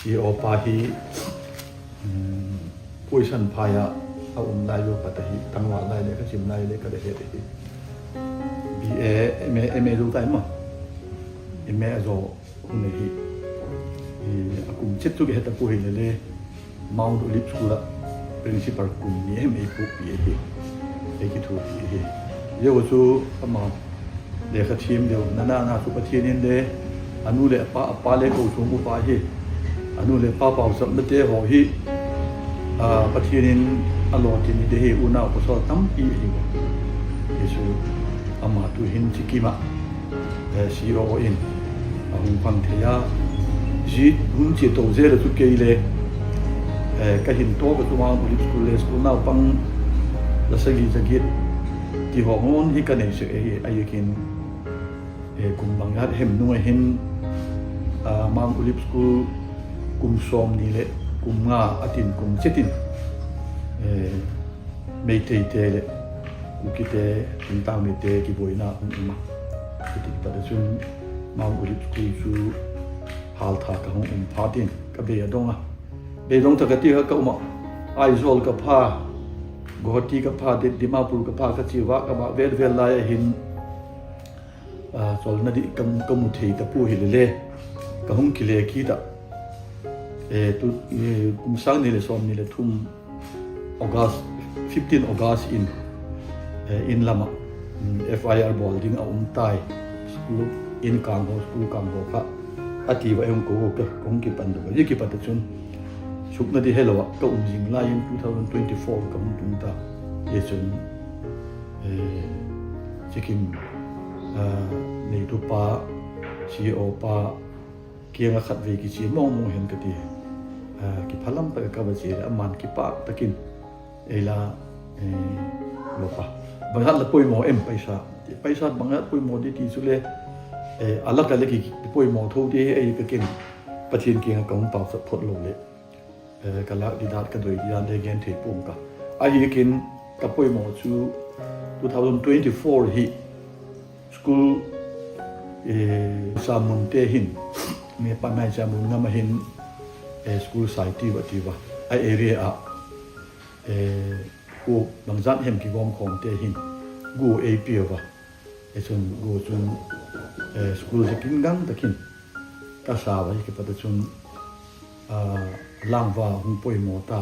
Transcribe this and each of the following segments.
CEO ปาฮีผู้ชันพายะเอาไล่ลูกปัตตานีตั้งว่าไล่เลยก็ชิมไล่เลยก็ได้เหตุที่ BA MA รู้ได้มั้ง MA จะคนนี้aku cek tu kita pun hele Mount Olive School principal kum ni MA pun PhD itu dia waktu ama dia ke team dia nana tu pati ni dia anu le apa le kau semua apa he anu le apa usap mete ho hi pati ni alot ni dia he una pasal tampi itu ama tu hin cikima CEO in aku pangthaya ji hun chi to je la tu ke le ka hin to ba tu ma bu school na pang la sa gi jagit ti ho ngon hi ka nei se ai kin kum bang hat hem nu hin ma ulip school kum som ni le kum nga atin kum chetin mei te te le ku ki te tin ta me te ki boina ma ti pa da sun ma ulip school su hal tha ka hong phatin ka be adonga be dong ta ka ti ka ma aizol ka pha gohati ka pha de dimapur ka pha ka chiwa ka ma vel vel la hin sol na di kam mu thei ta pu hi le ka hong ki le ki da tu kum sang ni le som ni le thum august 15 august in lama FIR boarding a tai school in kang ho school kang ho ka ati wa em ko ka kong ki pan do ye ki pat chun suk na di hello ka jing la in 2024 ka tung ta ye chun chikim nei tu pa CEO pa kianga khat ve ki chi mong hen ka ti ki phalam pa ka ba chi aman ki pa takin ela lo pa bangat la poi mo em paisa bangat poi mo di ti su le alak ka leki poi mo tho de ai ka ken pathin ki ka ong pa sa phot lo le ka la di dat ka doi yan de gen the pum ka ai ken ka poi mo chu 2024 hi school samun te hin me pa mai samun ngam hin school site ti wa ai area a ko bangzat hem ki gom khom te hin go ap wa chun go chun school je kin gang takin ka sa wa ki pata chun langwa hung poi mo ta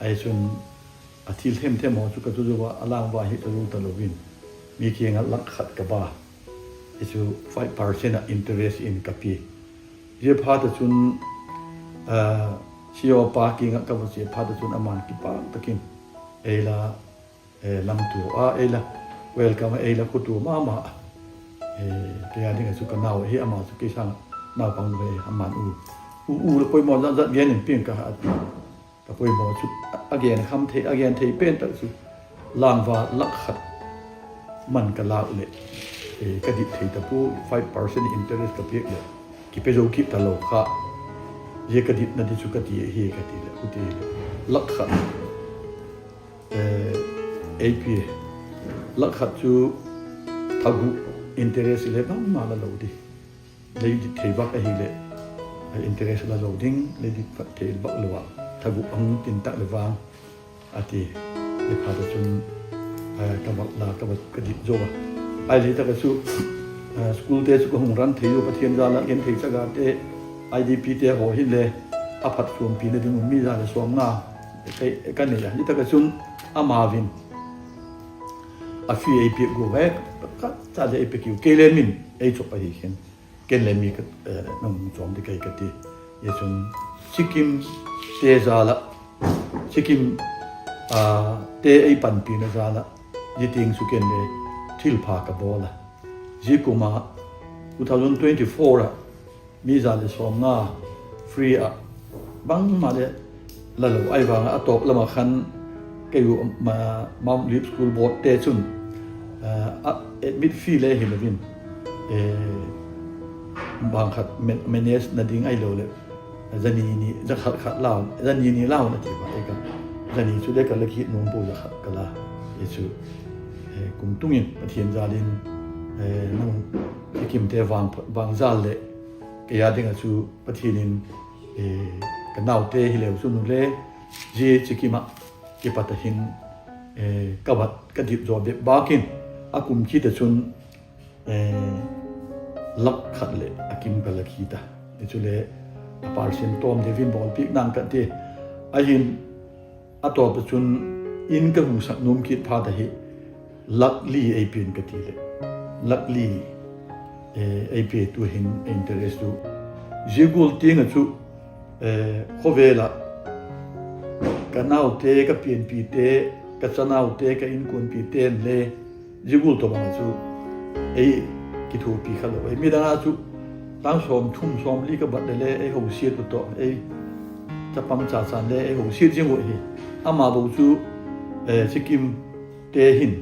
ai chun athil them mo chu ka chu wa alangwa hi tu ta lovin mi ki nga lak khat ka ba isu 5% interest in kapi je pha ta chun sio pa ki nga ka ba je pha ta chun aman ki pa takin ela lam tu ela welcome ela ku tu mama kaya dinga su ka naw hi ama su ki sang naw pang ve aman u le poi mo zat gen in pin ka ka poi mo su again kham the again the pen ta su langwa lak khat man ka la le ka di the ta pu 5% interest ka pek le ki pe zo ki ta lo kha ye ka di na di su ka di he ka di le ku ti lak khat ap lak khat chu thagu interest le bang ma la lo di le di thei ba ka hi le interest la lo ding le di phat thei ba lo wa thagu ang tin ta le wang ati le pha da chun ka ba la ka ba ka di zo ba ai le ta ka su school te su ko hung ran thei yo pathian za la gen thei cha ga te idp te ho hi le a phat suam pi na ding mi za le suam nga ka ne ya ni ta ka chun amavin a fi ap go back ka ta le ap ki ke le min ai chop pa hi hen ken le mi ka nong chom de kai ka ti ye chun chikim te za la chikim te ai pan pi na za la ji ting su ken le thil pha ka bola ji kuma 2024 mi za le som na free a bang ma le la lo ai wang a top lama khan ke yu ma Mount Olive School board te chun admit fee le hilovin bang khat manage na ding ai lo le zani ni za khat lao zani ni lao na ti ba ai ka zani chu le ka la ki nong po za khat kala ye chu kum tungin pathian za din nong kim te wang zal le ke ya ding chu pathianin กันเอาเตะฮิเลวสุนุเลเจจิกิมะเก็บปัตหินกบัดกดิบจอบเด็บบากินอากุมคิดแต่ชุนลักขัดเลยอากิมกัลคิดอ่ะนี่ชุเลอาปาร์เซนตอมเดวินบอลพิกนังกันเตะอาหินอาตัวประชุนอินกับมุสักนุ่มคิดพาดะฮิลักลีไอเปลี่ยนกันทีเลยลักลีไอเปลี่ยนตัวหินอินเตอร์เอสตัวเจกูลติ้งอ่ะชุโคเวล่ะกันเอาเตะกับเปลี่ยนปีเตะกับจะเอาเตะกับอินคนปีเตะเลยเจกูลตัวมันชุไอกิทูปีขัดเลยมีดังนั้นชุตั้งสมทุ่มสมลีกับบัดเลยไอหูเสียตัวไอจะปั๊มจ่าสันเลยไอหูเสียจริงวะฮีอามาดูชุสิกิมเตหิน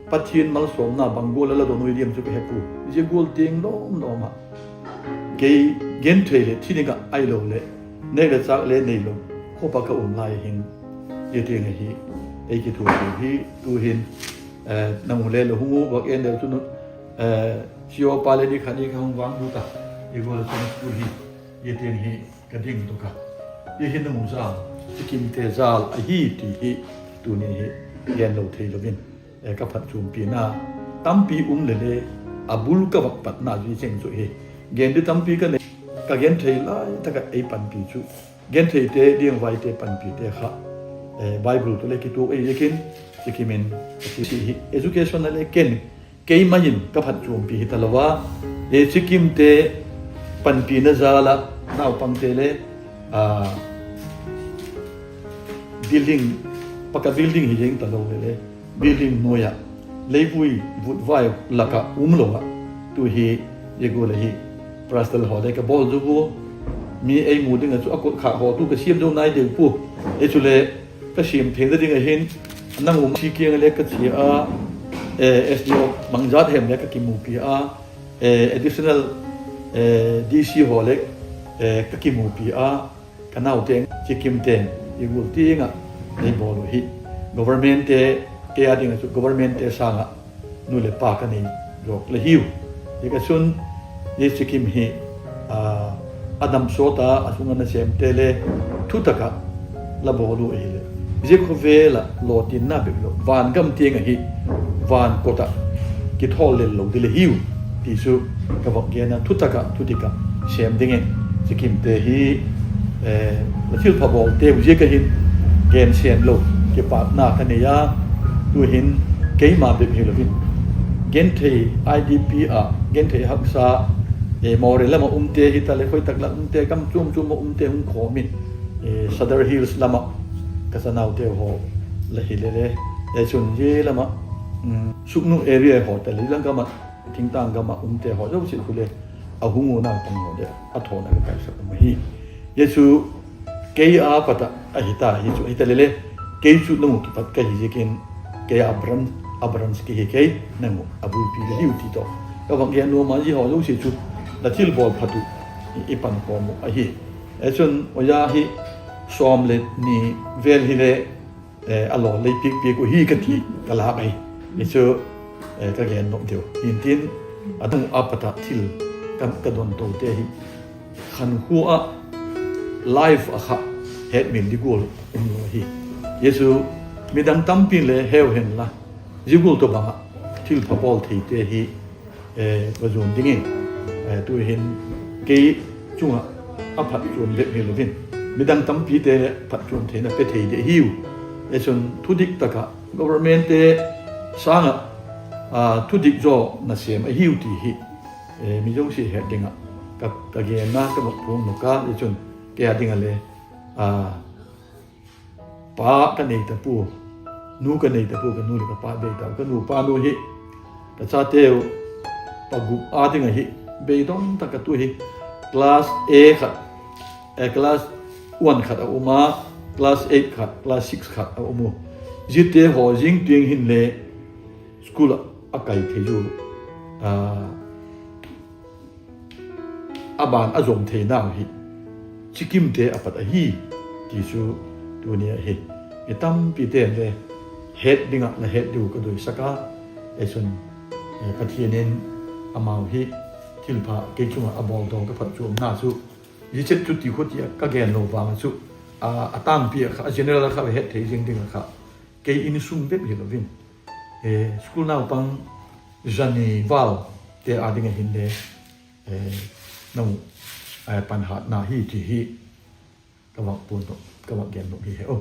ปัจจินมัลสมนาบังโกลแล้วโดนวิเดียมชุกเฮปูเจกูลติ้งโน้มเกนเทเลที่นี่ก็ไอโลเลยเนกจากเลยในลมโคปะก็อุ่นลายหินเยติงฮีไอกิทูฮีตูหินนางเลลหูบอกเอ็นเดลชุนุชิโอปาเลดิขันอีกของวังบุตาอีกวันละชุนุกูฮีเยติงฮีกระดิ่งตุกะเยหินนางมุสาสิกิมเตซาลอฮีตีฮีตูนี่ฮีเย็นโลเทลวินกับผัดจุมปีนาตั้มปีเลยอาบุลกับปัตนาจีเจงสุเฮเกนดิตั้มปีกันก็เกนเทลายถ้าก็ไอปันปีจุเกนเทเตเดียงไว้เตปันปีเตค่ะไบเบิลตัวเล็กตัวไอเล็กินสิกิมินสิฮีeducation นั่นเล็กเกนเกยมายินกับผัดจุมปีตลอดว่าสิกิมเตปันปีน่าจะละน่าปังเตเลbuilding ปากbuildingเฮียงตลอดเลย building โนยะเลยบุยบุดไว้ลักะลงอ่ะตัวเฮียกูเลยฮีปราสตลหอได้กับบอลจูบูมีไอ้หมูดึงอ่ะจุกขาหอตู้กระเชียมเจ้านายเด็กผู้ไอ้จุเลยกระเชียมเพียงแต่ดึงไอ้เห็นนั่งหัวชีเกียงเล็กกระเชียSDO บางจัดเห็นเล็กก็กินหมูปีadditional DC หอเล็กก็กินหมูปีกันเอาเต็งจิกิมเต็งอีกูตีงอ่ะในบอลฮี government เกยดิ้งอ่ะจุ government สร้างอ่ะนู่นเลยปากันนี่ยกเลยหิวอีกส่วนยี่สิกิมฮีอดัมโซตาอาสุงนันเซมเตเลทุตกะละบอลูเอเลเจคเวละโลตินนาเบลวานกัมเตียงฮีวานโกตะกิทอลเลลงดิเลหิวที่สุกับวักเกนะทุตกะทุติกะเซมดิ้งเจคิมเตฮีละทิลพะบอลเตวเจกะหินเกนเซียนโลเกปานาคันเนียดูหินเกยมาเบลฮิลวินเกนเท IDP เกนเทฮักษามอเรลมาเตฮิตาเลคอยตักละเตกัมจุมมาเตหุงขอมินSouthern Hills ละมากษันเอาเตหอละฮิเลเลชุนเยละมาสุกนุเอเรียหอแต่ลิลังกามาทิ้งต่างกามาเตหอเจ้าสิคุเลเอาหุงนาตังหอเดอัทโหนักไปสักมหีเยซูเกยอาปะตะอหิตาเยซูอหิตาเลเกยสุนุกิปัตกะฮิเจกินเกยอับรันสกิเฮเกยนังอบูปีเลหิวติโตก็วังเกนัวมาจิหอเจ้าสิจุละทิลบอลพัดุอีปันโกมุอหิส่วนวิญญาหิสอมเลนี่เวลฮิเลอลอเลยพิกพิกฮีกันทีกลาไปนี่เชื่อกระเกนนกเดียวหินทินอันนั้นอัปตะทิลกันกระดอนโตเตหิขันหัวไลฟ์อะค่ะเฮ็ดมินดิกูลฮีเยซูมีดังตั้มปินเลยเฮลเห็นละดิกูลตัวบังทิลพะบอลทีเตหิประจุดิ้งตัวเห็นเกยจุงอ่ะผัดจวนเล็บเฮลวินมีดังตั้มปีเตผัดจวนเทนะเป็นเทเดฮิวส่วนทุดิกตะกะ government เตสร้างทุดิกจ่อน่ะเสียมฮิวตีฮิมีจงสิเฮ็ดดิงอ่ะกับกะเกนะกับพวงนกะส่วนแกดิงอ่ะเลยปากันนี่ตะปูนูกันนี่ตะปูกันนูเลยกับปาเบตากันนูปานูฮิกะซาเตวปะกุดิงอ่ะฮิเบดองตะกะตุฮิclass A ขัดclass 1ขัดเอามา class 8ขัด class 6ขัดเอามาจิตเตหอจิงเตียงหินเล่สกูลอาไก่เทจูอาบานอาจงเทน่าหิชิกิมเตอปัตฮีที่ชูตัวนี้เห็ดตั้มปีเตนเลยเห็ดดิ่งอ่ะและเห็ดดูก็โดยสักการส่วนปฏิเนนอามาหิทิลพาเกจุงอาบอลดองกับผัดจวมหน้าสุ以前จุดที่คนที่ก็แกนโนวามันสุตามเปียค่ะ general ค่ะเฮ็ดเทจริงๆค่ะเกอินซุ่มเบ็ดเห็นวินสกูลน่าปังจันนี่วาลเตอาดิงเห็นเดน้องปัญหาหน้าฮีที่ฮีก็ว่าปุ่นก็ว่าแกนโนฮีโอ้